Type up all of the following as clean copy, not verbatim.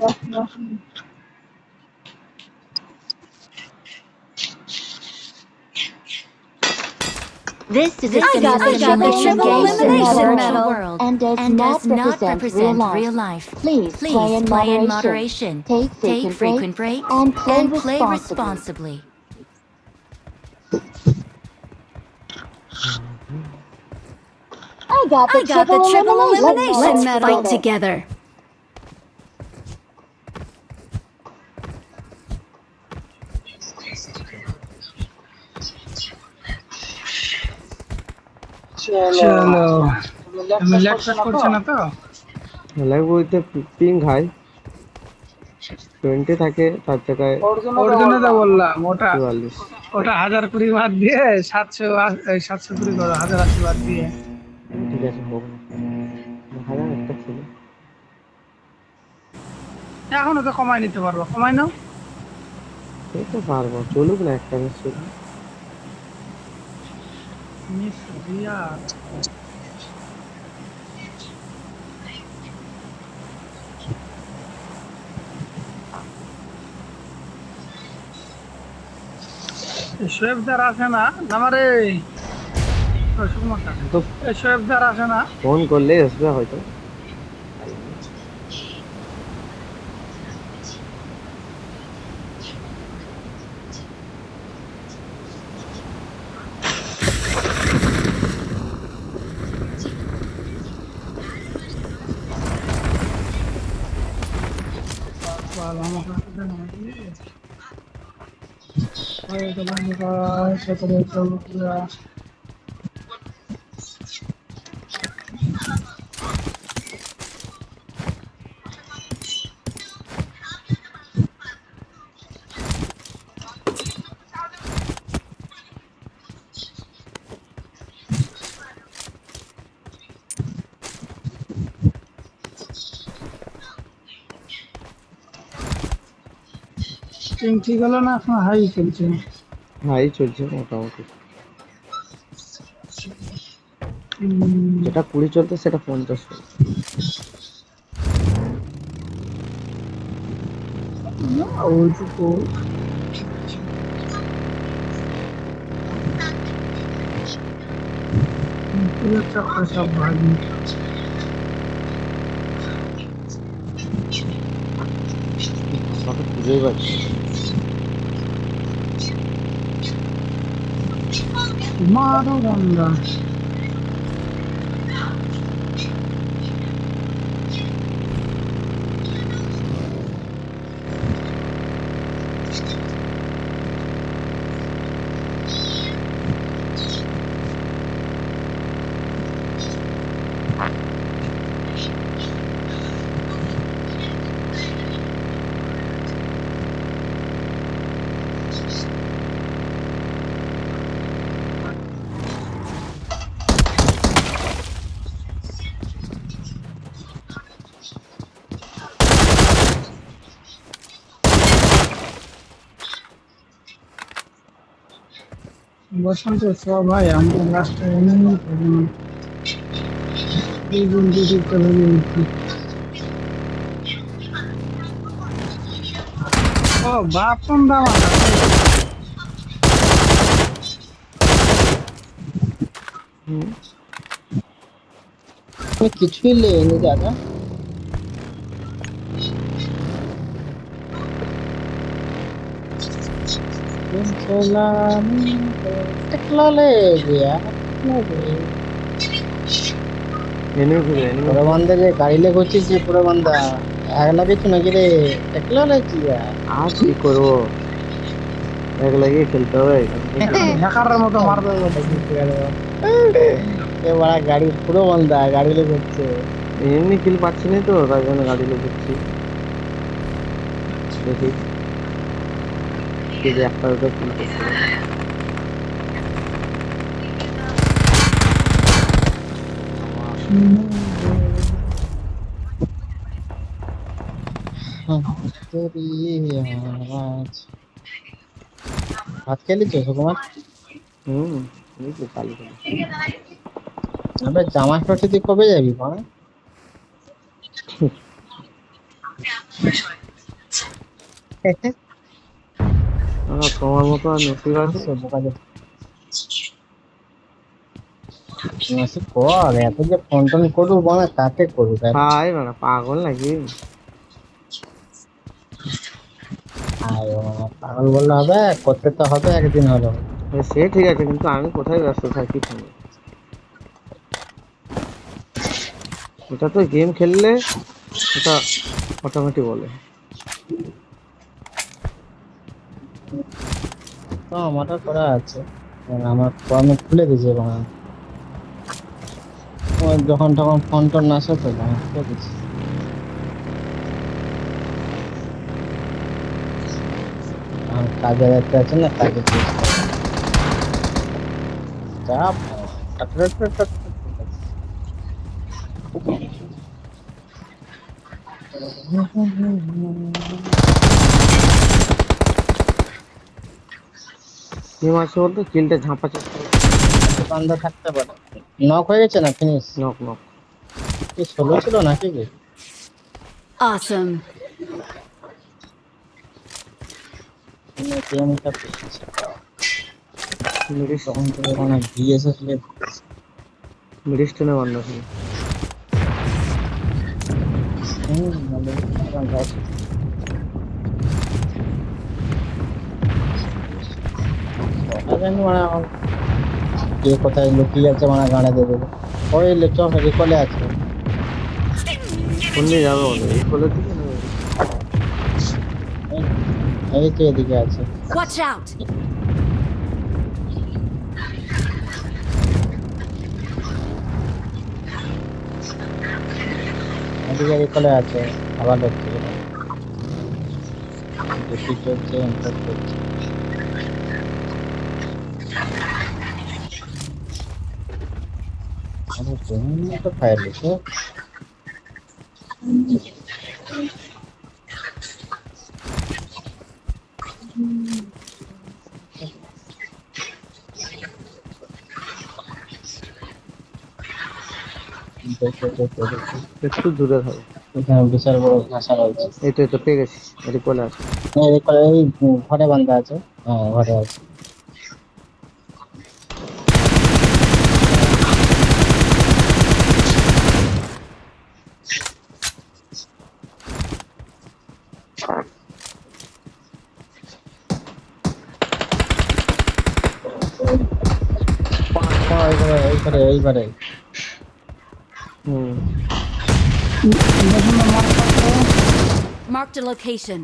This is a I got the triple elimination medal and does not represent real life. Please play in moderation, take frequent breaks, and play responsibly. I got the triple elimination medal. Let's fight together. চলো আমি lecture করছ না তো live বইতে ping high 20 থাকে তার জায়গায় ওর জন্য তো বললাম ওটা 44 ওটা 1020 বাদ দিয়ে 720 করো 1080 বাদ দিয়ে ঠিক আছে হোক না হাজার একটা ছিল এখনো তো কমাই নিতে পারবো কমাই নাও এই তো পারবো চলুক না একটা ম্যাচ চলুক মিস রিয়া শোয়েবদার আসে না আমারে তো শোয়েবদার আসে না ফোন করলে আসবে হয়তো ঠিক হলো না এখন হাই চলছে হাই চলছে মোটামুটি যেটা 20 চলতে সেটা 50 চলছে ওইটুকু সব ভালো খুঁজেই পাচ্ছি মারো গঙ্গা বসন্ত সবাই আমাদের রাস্তায় ও বাপন দাম কিছুই লেনি দাদা পুরো বান্দা যে গাড়ি লেগে হচ্ছিস যে পুরো বান্দা একলা কিছু নাকি রে একলা লাগছি আর কি করবো এক লাগিয়ে খেলতে হবে হ্যাকারের মতো মারবে বড় গাড়ি পুরো বান্দা গাড়ি লেগে হচ্ছে এমনি কিল পাচ্ছি না তো তাই জন্য গাড়ি লেগেছি দেখি যে একটা কিল করতে ভাত খেলিস সুকুমার চালু আবে জামা ষষ্ঠী তুই কবে যাবি তোমার মতো আর নসিব আছে? নসিব কর, এত যে ফোন টোন করবো বানা কাকে করবো তাই না? ভাই মানে পাগল নাকি? আয় বাবা, পাগল বললে হবে? করতে তো হবে একদিন হলো। সে ঠিক আছে, কিন্তু আমি কোথায় ব্যস্ত থাকি ফোনে? এটা তো গেম খেললে এটা অটোমেটিক বলে। তো আমারও করা আছে, মানে আমার আমি খুলে দিয়েছি এবং যখন তখন ফোন টোন না আসে তো আমি খুলে দিচ্ছি। কাজে দেখতে আছে না, কাজে চাপ গেম আছে বলতে কিলটা ঝাঁপা চেষ্টা করছি। বান্ধা থাকতে পারে। নক হয়ে গেছে না, ফিনিশ? Knock knock. কি ষোলো ছিল নাকি কি? Awesome. গেমটা পেয়েছে মিডিস তখন থেকে মানে বিএসএস মিডিস্টনে বান্ধা ছিল। মানে কে কোথায় লুকিয়ে আছে মানে গানে দেবে। ওই চল রিকলে আছে। কোন দিকে যাবে বলো? এই কলের দিকে না? এই তো এদিকে আছে। Watch out. এদিকে রিকলে আছে, আবার দেখতে বেশি চলছে ইম্পোর্ট করছে। আরে তুমি তো ফায়ার দিছো। একটু দূরে থাকো। এখানে বিশাল বড় ভাষা রয়েছে। এই তো পেয়ে গেছি, এটি কলে আছে। রিকলে এই ঘরে বান্ধা আছে। হ্যাঁ ঘরে আছে। এইবারে হুম। Marked a location.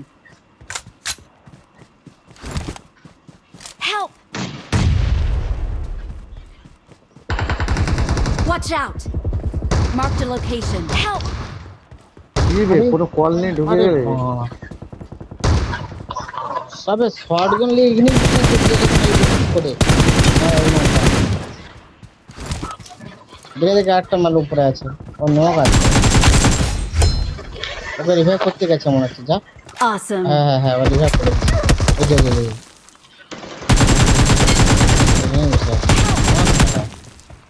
Help! Watch out! Marked a location. Help! কি রে, পুরো কল নিয়ে ঢুকে গেলে? সবে শর্ট গান নিয়ে এখানে করে দেখে আটটা মাল উপরে আছে। ও নক আছে, ওকে রিভাইভ করতে গেছে মনে হচ্ছে। যা Awesome. হ্যাঁ হ্যাঁ হ্যাঁ, ওকে রিভাইভ করে দিচ্ছে। ওই যে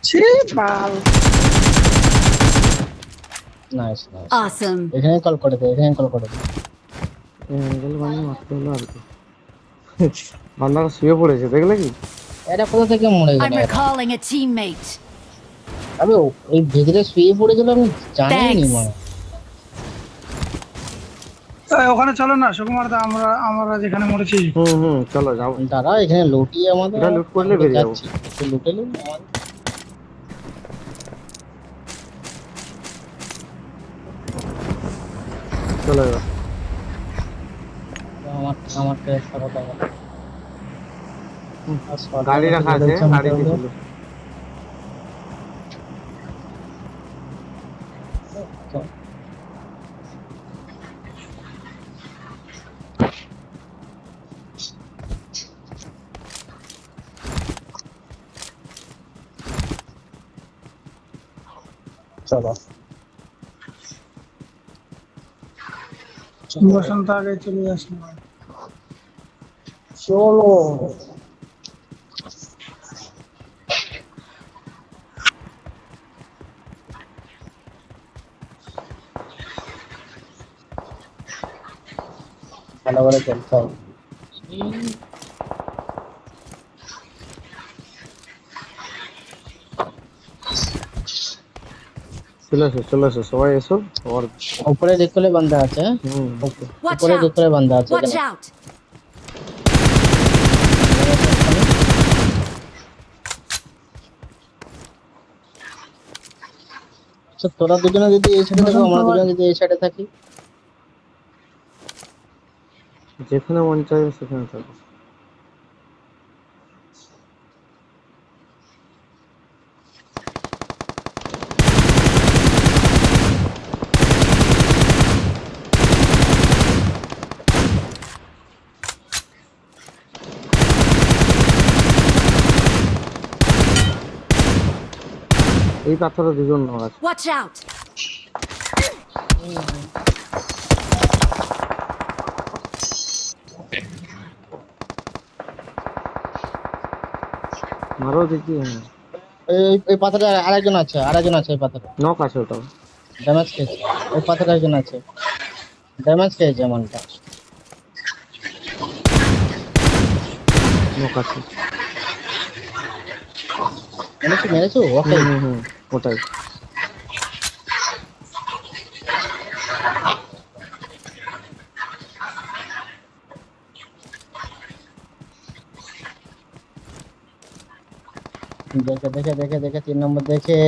ছি বাল। Nice nice. Awesome. এখানে কল করে দে, এখানে কল করে দে। অ্যাঙ্গেল বানিয়ে মারতে হলো আর কি। বান্দাটা শুয়ে পড়েছে, দেখলে কি? এটা কোথা থেকে মরে I'm গেল? recalling a teammate. আমি এই ভিতরে শুয়ে পড়েছিল, আমি জানিনি Thanks. মানে। ওখানে চলো না সুকুমার দা, আমরা আমরা যেখানে মরেছি। হুম চলো যাবো। দাঁড়া এখানে লুটিয়ে আমাদের এটা লুট করলে বেরিয়ে যাবো। যাচ্ছি। একটু লুটে নিন আমাদের। চলো এবার। আমার তো একটা কথা বলো। গাড়ি রাখা আছে, গাড়ি দিছিল। চলো বসন্ত আগে চলে আসলো। চলো ভালো করে খেলতে হবে। চলে এসো সবাই এসো আর উপরে দেখলে বান্দা আছে, হ্যাঁ? হুম Watch উপরে out! দেখলে বান্দা আছে Watch এখানে। out! আচ্ছা, তোরা দুজনে যদি এই সাইডে থাকো, আমরা দুজনে যদি এই সাইডে থাকি। যেখানে মন চাইবে সেখানে থাকো। এই পাথরে দুজন লোক আছে। Watch out! মারো দেখি। এই পাথরে আরেকজন আছে, এই পাথরে নক আছে ওটা। ড্যামেজ খেয়েছে। ওই পাথরে একজন আছে, ড্যামেজ খেয়েছে এমনটা। নক আছে। মেরেছো ওকে। ওটাই। দেখে 3 নম্বর দেখে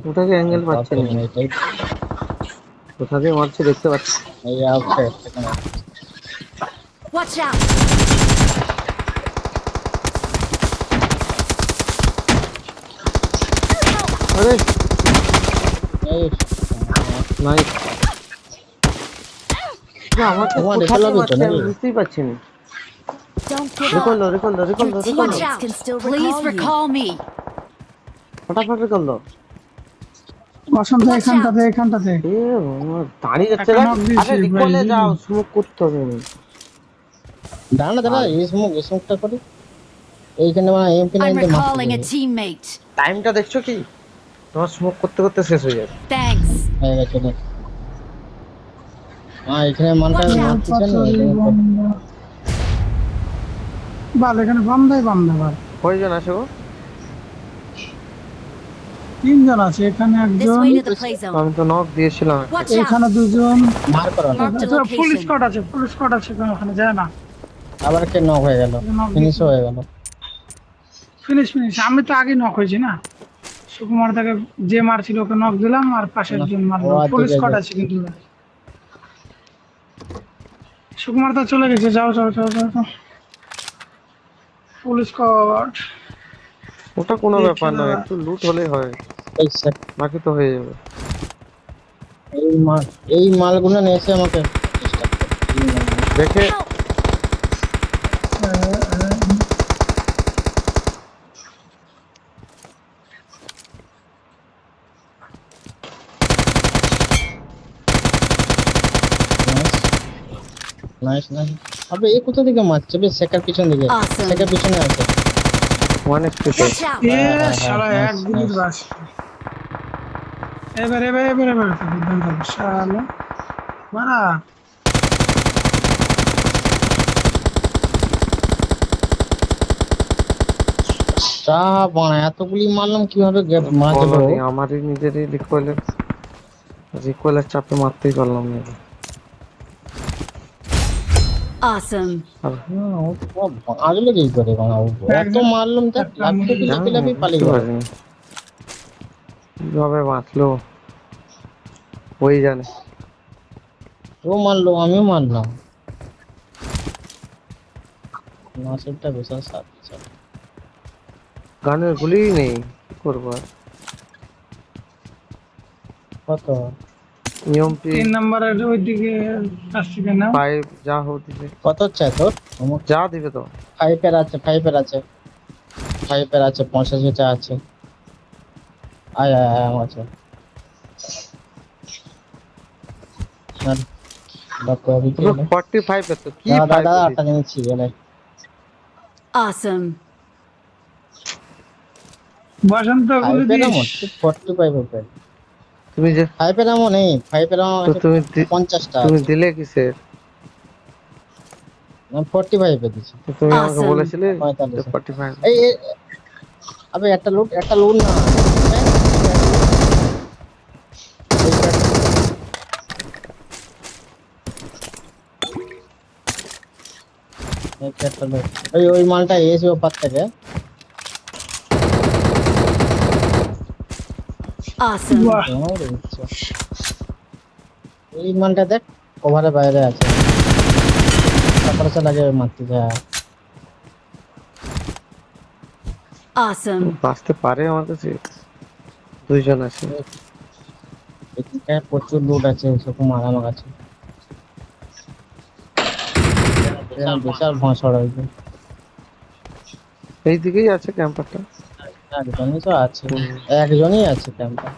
ওটাকে অ্যাঙ্গেল পাচ্ছে না। কোথা দিয়ে মারছে দেখতে পাচ্ছি। এই আউটসাইড এখানে। Watch out! আরে এই নাইস। না আমাকে তোমার কোথা রেকল দিয়ে হবে তো মারছে আমি নাকি? বুঝতেই পারছি না। Don't give recall up. দাও রিকল দাও রিকল দাও রিকল Watch দাও। out! Please recall me. ফটাফট রিকল দাও। বসন্ত এখানটাতে এ বাবা, দাঁড়িয়ে যাচ্ছে একটা না। knock দিয়েছি, আরে রিকলে ভাই। যাও স্মোক করতে হবে না। দাঁড়া এই স্মোকটা করি। এইখানে মানে এমপি I'm 9 দিয়ে recalling a মারতে teammate. টাইমটা দেখছো কি? তোমার স্মোক করতে করতে শেষ হয়ে যাবে। Thanks. হয়ে গেছে না। এখানে মানটা Watch out! মারতেছেন না। বাল এখানে বান্দাই ভাই। কয়জন আছে গো? 3 জন আছে, এখানে This একজন, way to the play zone. আমি তো নক দিয়েছিলাম। Watch এখানে out! 2 জন। মার করো না। Marked a full location. Squad আছে কেন ওখানে যায় না। আবার কে নক হয়ে গেল, ফিনিশ হয়ে গেল। ফিনিশ আমি তো আগে নক হয়েছি না। সুকুমার তাকে যে মারছিল ওকে নক দিলাম, আর পাশের জন মারলো। ও আচ্ছা, ফুল ঠিক স্কোয়াড আছে। আছে কিন্তু। সুকুমার তা চলে গেছে, যাও। ফুল স্কোয়াড। ওটা কোনো ব্যাপার নয়, একটু লুট হলেই হয়, এই স্যার, বাকি তো হয়ে যাবে। এই মালগুলো নিয়ে এসে আমাকে দেখে Help! নাইস। আবে এই কোথা থেকে মারছে? বেশ সেকার পিছন দিকে, Awesome. সেকার পিছনে আছে। 1 এক্সপি। Watch out! এ শালা এক গুলির বাস। এবার শালা মারা। চা বানা এতগুলি মারলাম কিভাবে মারা যাবে? বলো নি, আমারই নিজেরই রিকোয়েলের চাপে মারতেই পারলাম না। Awesome. আর আগলে কি করে বানাবো? এত মারলাম দেখ, লাফি পালিয়ে গেল। পারিনি কিভাবে বাঁচলো ওই জানে। ও মারলো, আমিও মারলাম। নাসিরটা বিশাল সাথে গানের গুলিই নেই, কি করবো আর। কত নিয়ম 3 নম্বরের ওইদিকে আসছে কেন? 5 যা হচ্ছে কত চাই তোর? যা দিবে তো। 5 এর আছে 85 চা আছে। আয় আমার আছে। ডাক্তার অভি কে 45 এত কি দাদা 5 আটা নিচ্ছি গেলে। Awesome. বসন্ত গুলি 5 এর দিস। আমন 45 হবে। তুমি যে 5 এর আমন নেই, 5 এর আমন তো তুমি 50 টা। তুমি দিলে কিসের? আমি 45 এ দিছি। তো তুমি আমাকে Awesome. বলেছিলে 45 45 এই আবে একটা লুট না একটা loot। ওই মালটা এসে ওপার থেকে Awesome. বাহ তোমার ইচ্ছা। এই মালটা দেখ কভারের বাইরে আছে, তারপরে সে লাগে মারতে যায়। Awesome. বাঁচতে পারে আমার কাছে, দুইজন আছে। এদিকে প্রচুর লুট আছে, সুকুমার আমার কাছে বিশাল ভসড় হয়েছে। এই দিকেই আছে ক্যাম্পারটা। একজনই তো আছে, হুম। একজনই আছে ক্যাম্পে।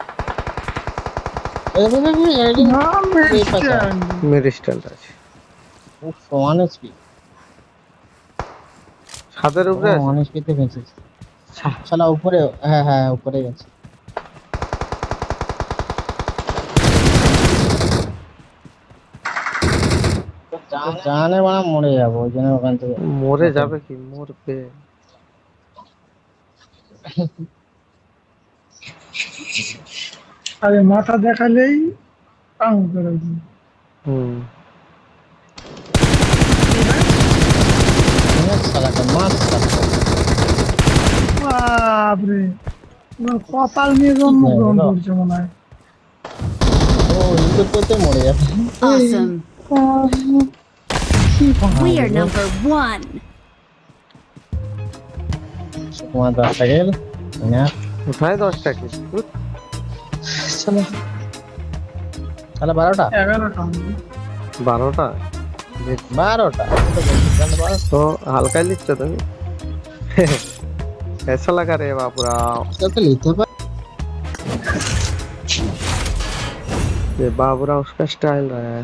না মেস্টান মেরিস্টাল আছে, ওয়ান এসপি ছাদের উপরে আছে। ওয়ান এসপি তে বেঁচেছে শালা উপরে। হ্যাঁ উপরে আছে। জানে মানে মরে যাবো ওই জন্য ওখান থেকে। মরে যাবে কি, মরবে। আরে মাথা দেখালেই পাং করে দিই। হুম। শালাটা মাছ বাপরে তোমার কপাল নিয়ে জন্মগ্রহণ করছে মনে হয়। ও ইন্দুর করতে মরে যাবে। Awesome. We are number 1. তোমার 10টা গেল না কোথায় 10টা কি? শালা 12টা 12টা? 12টা तो हल्का ही लिखते थे। ऐसा लगा रे बापूरा, তো লিখতে পার। ये बाबूराव उसका स्टाइल रहा है।